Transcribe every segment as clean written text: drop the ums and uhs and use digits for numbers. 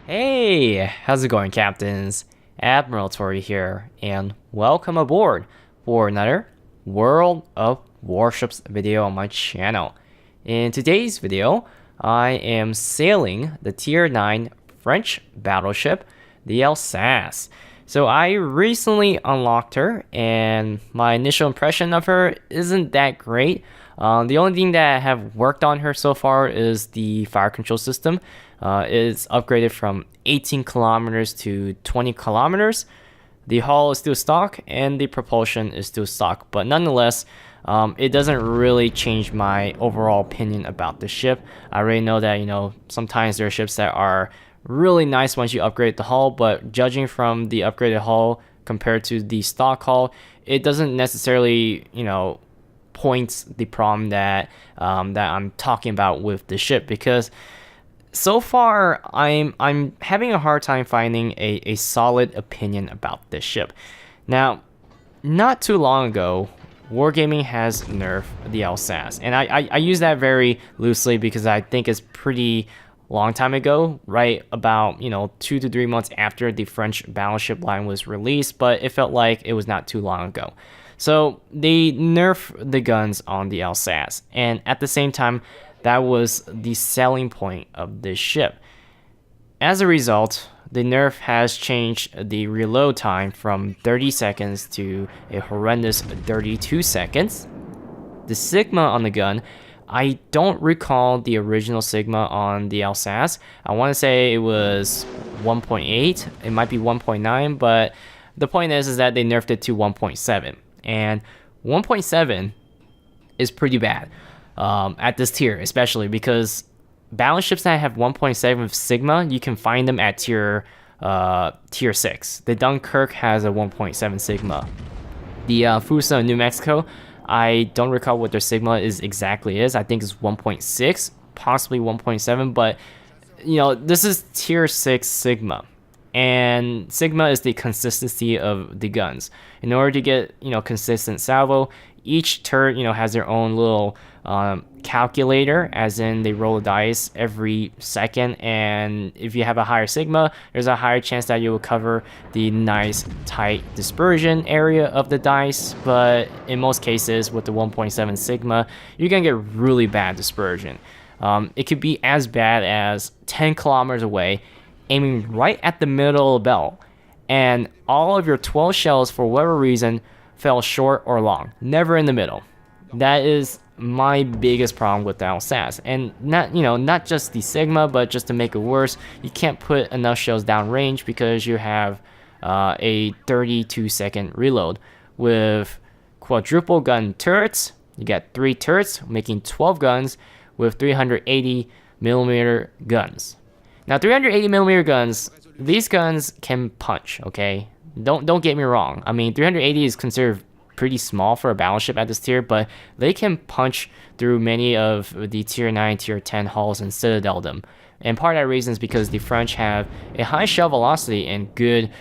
Hey, how's it going, captains? Admiral Tori here, and welcome aboard for another World of Warships video on my channel. In today's video, I am sailing the Tier 9 French battleship, the Alsace. So I recently unlocked her, and my initial impression of her isn't that great. The only thing that I have worked on her so far is the fire control system. It's upgraded from 18 kilometers to 20 kilometers. The hull is still stock, and the propulsion is still stock, but nonetheless, it doesn't really change my overall opinion about the ship. I already know that, sometimes there are ships that are really nice once you upgrade the hull, but judging from the upgraded hull compared to the stock hull, it doesn't necessarily, points the problem that I'm talking about with the ship, because so far I'm having a hard time finding a solid opinion about this ship. Now, not too long ago, Wargaming has nerfed the Alsace, and I use that very loosely because I think it's pretty long time ago, right about 2 to 3 months after the French battleship line was released, but it felt like it was not too long ago. So they nerfed the guns on the Alsace, and at the same time, that was the selling point of this ship. As a result, the nerf has changed the reload time from 30 seconds to a horrendous 32 seconds. The Sigma on the gun, I don't recall the original Sigma on the Alsace. I want to say it was 1.8, it might be 1.9, but the point is that they nerfed it to 1.7. And 1.7 is pretty bad at this tier, especially because battleships that have 1.7 Sigma, you can find them at tier 6. The Dunkirk has a 1.7 Sigma. The Fusa in New Mexico, I don't recall what their Sigma exactly is. I think it's 1.6, possibly 1.7, but this is tier 6 Sigma. And Sigma is the consistency of the guns. In order to get consistent salvo, each turret has their own little calculator, as in they roll the dice every second, and if you have a higher Sigma, there's a higher chance that you will cover the nice tight dispersion area of the dice. But in most cases with the 1.7 Sigma, you're gonna get really bad dispersion. It could be as bad as 10 kilometers away, aiming right at the middle of the bell, and all of your 12 shells, for whatever reason, fell short or long, never in the middle. That is my biggest problem with the Alsace, and not just the Sigma, but just to make it worse, you can't put enough shells down range because you have a 32-second reload. With quadruple gun turrets, you got 3 turrets making 12 guns with 380 millimeter guns. Now, 380 millimeter guns, these guns can punch, okay? Don't get me wrong. I mean, 380 is considered pretty small for a battleship at this tier, but they can punch through many of the tier 9, tier 10 hulls and citadel them. And part of that reason is because the French have a high shell velocity and good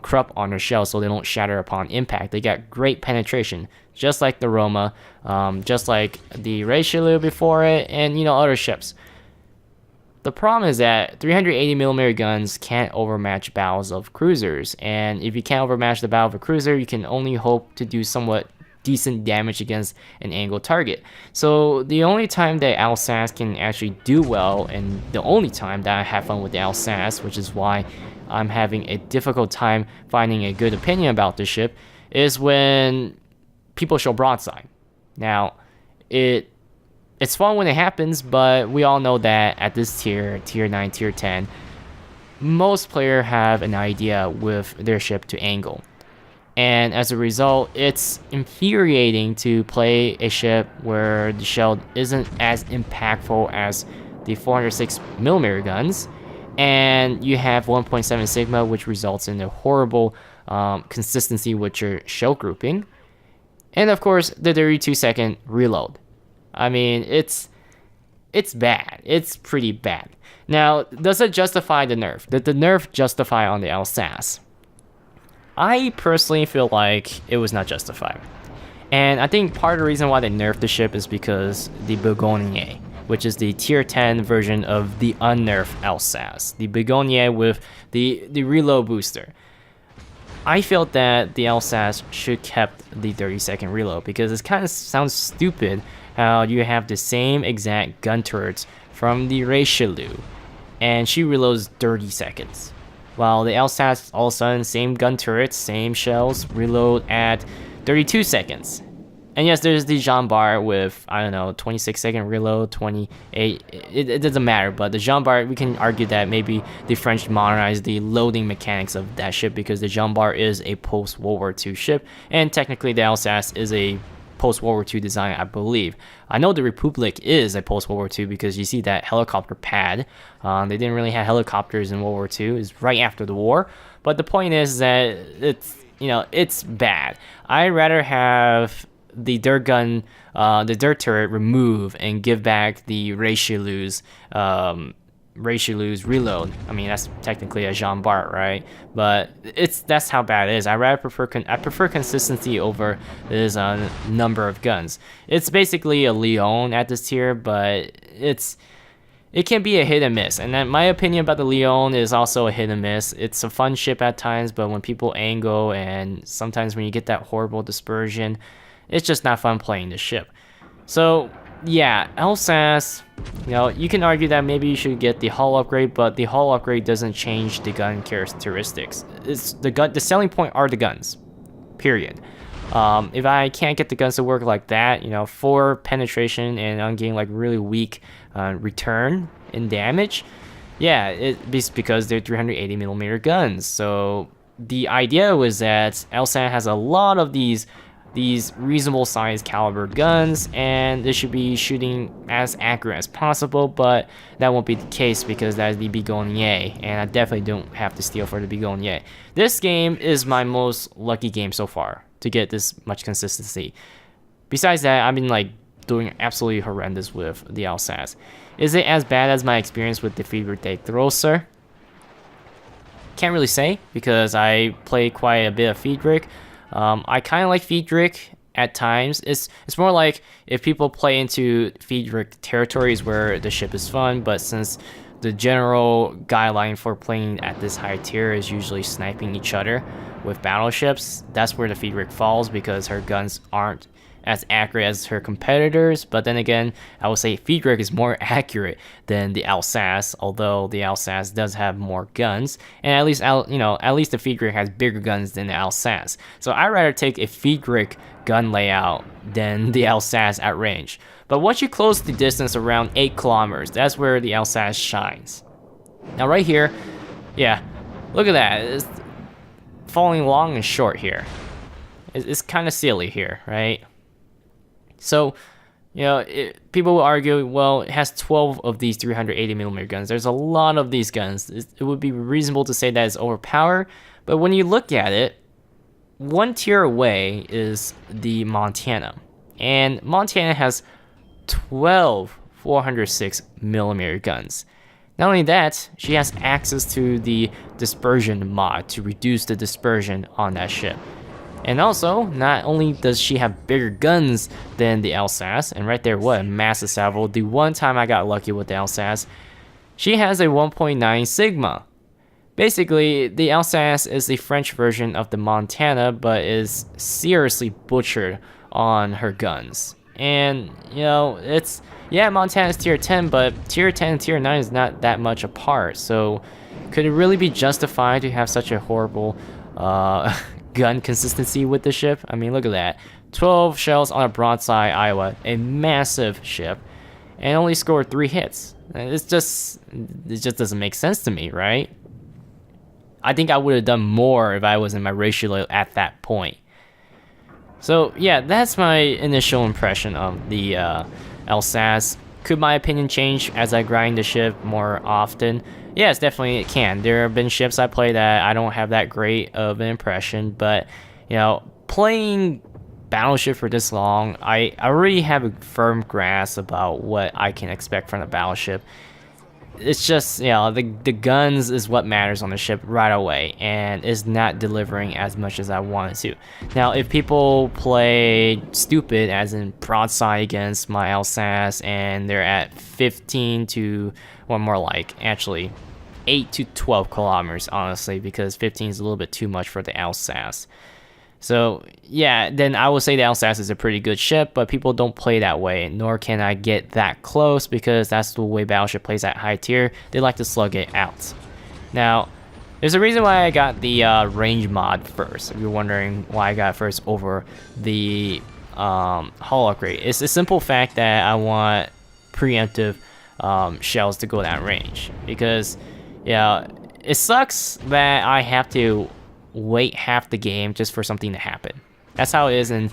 crup on their shells, so they don't shatter upon impact. They got great penetration, just like the Roma, just like the Richelieu before it, and other ships. The problem is that 380mm guns can't overmatch battles of cruisers, and if you can't overmatch the battle of a cruiser, you can only hope to do somewhat decent damage against an angled target. So the only time that Alsace can actually do well, and the only time that I have fun with the Alsace, which is why I'm having a difficult time finding a good opinion about this ship, is when people show broadside. Now, it's fun when it happens, but we all know that at this tier 9, tier 10, most players have an idea with their ship to angle. And as a result, it's infuriating to play a ship where the shell isn't as impactful as the 406mm guns, and you have 1.7 Sigma, which results in a horrible consistency with your shell grouping. And of course, the 32-second reload. I mean, it's bad. It's pretty bad. Now, does it justify the nerf? Did the nerf justify on the Alsace? I personally feel like it was not justified. And I think part of the reason why they nerfed the ship is because the Bourgogne. which is the tier 10 version of the unnerfed Alsace, the Begonia with the reload booster. I felt that the Alsace should kept the 30-second reload because it kind of sounds stupid how you have the same exact gun turrets from the Richelieu, and she reloads 30 seconds. While the Alsace, all of a sudden, same gun turrets, same shells, reload at 32 seconds. And yes, there's the Jean Bart with, I don't know, 26-second reload, 28. It doesn't matter, but the Jean Bart, we can argue that maybe the French modernized the loading mechanics of that ship because the Jean Bart is a post-World War II ship, and technically the Alsace is a post-World War II design, I believe. I know the Republic is a post-World War II because you see that helicopter pad. They didn't really have helicopters in World War II. It's right after the war. But the point is that it's bad. I'd rather have the dirt gun, the dirt turret remove and give back the Richelieu's reload. I mean, that's technically a Jean Bart, right? But that's how bad it is. I prefer consistency over this number of guns. It's basically a Leon at this tier, but it can be a hit and miss. And then my opinion about the Leon is also a hit and miss. It's a fun ship at times, but when people angle and sometimes when you get that horrible dispersion, it's just not fun playing the ship. So yeah, Alsace, you can argue that maybe you should get the hull upgrade, but the hull upgrade doesn't change the gun characteristics. It's the selling point are the guns, period. If I can't get the guns to work like that, 4 penetration and I'm getting like really weak return in damage, yeah, it's because they're 380mm guns. So the idea was that Alsace has a lot of these reasonable sized caliber guns, and they should be shooting as accurate as possible, but that won't be the case because that is the Begonia, and I definitely don't have to steal for the Begonia. This game is my most lucky game so far to get this much consistency. Besides that, I've been doing absolutely horrendous with the Alsace. Is it as bad as my experience with the Friedrich der Große? Can't really say because I play quite a bit of Friedrich. I kind of like Friedrich at times. It's more like if people play into Friedrich territories where the ship is fun, but since the general guideline for playing at this high tier is usually sniping each other with battleships, that's where the Friedrich falls because her guns aren't as accurate as her competitors. But then again, I would say Friedrich is more accurate than the Alsace, although the Alsace does have more guns, and at least the Friedrich has bigger guns than the Alsace. So I'd rather take a Friedrich gun layout than the Alsace at range. But once you close the distance around 8 kilometers, that's where the Alsace shines. Now right here, yeah, look at that. It's falling long and short here. It's kind of silly here, right? So, people will argue, well, it has 12 of these 380mm guns. There's a lot of these guns. It would be reasonable to say that it's overpowered, but when you look at it, one tier away is the Montana, and Montana has 12 406mm guns. Not only that, she has access to the dispersion mod to reduce the dispersion on that ship. And also, not only does she have bigger guns than the Alsace, and right there, what a massive salvo. The one time I got lucky with the Alsace, she has a 1.9 Sigma. Basically, the Alsace is the French version of the Montana, but is seriously butchered on her guns. And, Montana is tier 10, but tier 10 and tier 9 is not that much apart. So, could it really be justified to have such a horrible gun consistency with the ship? I mean, look at that. 12 shells on a broadside Iowa, a massive ship, and only scored 3 hits. It just doesn't make sense to me, right? I think I would have done more if I was in my ratio at that point. So yeah, that's my initial impression of the Alsace. Could my opinion change as I grind the ship more often? Yes, definitely it can. There have been ships I play that I don't have that great of an impression, but playing Battleship for this long, I already have a firm grasp about what I can expect from a Battleship. it's just, you know, the guns is what matters on the ship right away, and it's not delivering as much as I wanted to. Now, if people play stupid, as in broadside against my Alsace, and they're at 15 to, or more like, actually, 8 to 12 kilometers, honestly, because 15 is a little bit too much for the Alsace. So yeah, then I would say the Alsace is a pretty good ship, but people don't play that way, nor can I get that close because that's the way Battleship plays at high tier. They like to slug it out. Now, there's a reason why I got the range mod first. If you're wondering why I got it first over the hull upgrade, it's a simple fact that I want preemptive shells to go that range, because yeah, it sucks that I have to wait half the game just for something to happen. That's how it is in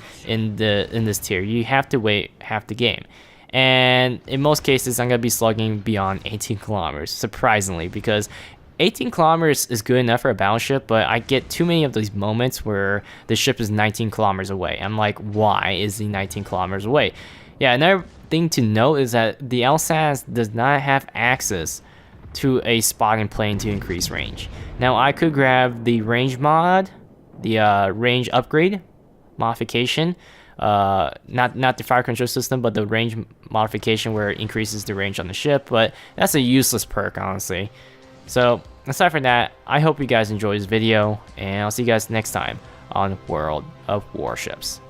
this tier. You have to wait half the game, and in most cases I'm gonna be slugging beyond 18 kilometers, surprisingly, because 18 kilometers is good enough for a battleship, but I get too many of these moments where the ship is 19 kilometers away. I'm like, why is he 19 kilometers away? Yeah, another thing to note is that the Alsace does not have access to a spotting plane to increase range. Now I could grab the range mod, the range upgrade modification, not the fire control system, but the range modification where it increases the range on the ship, but that's a useless perk, honestly. So aside from that, I hope you guys enjoyed this video, and I'll see you guys next time on World of Warships.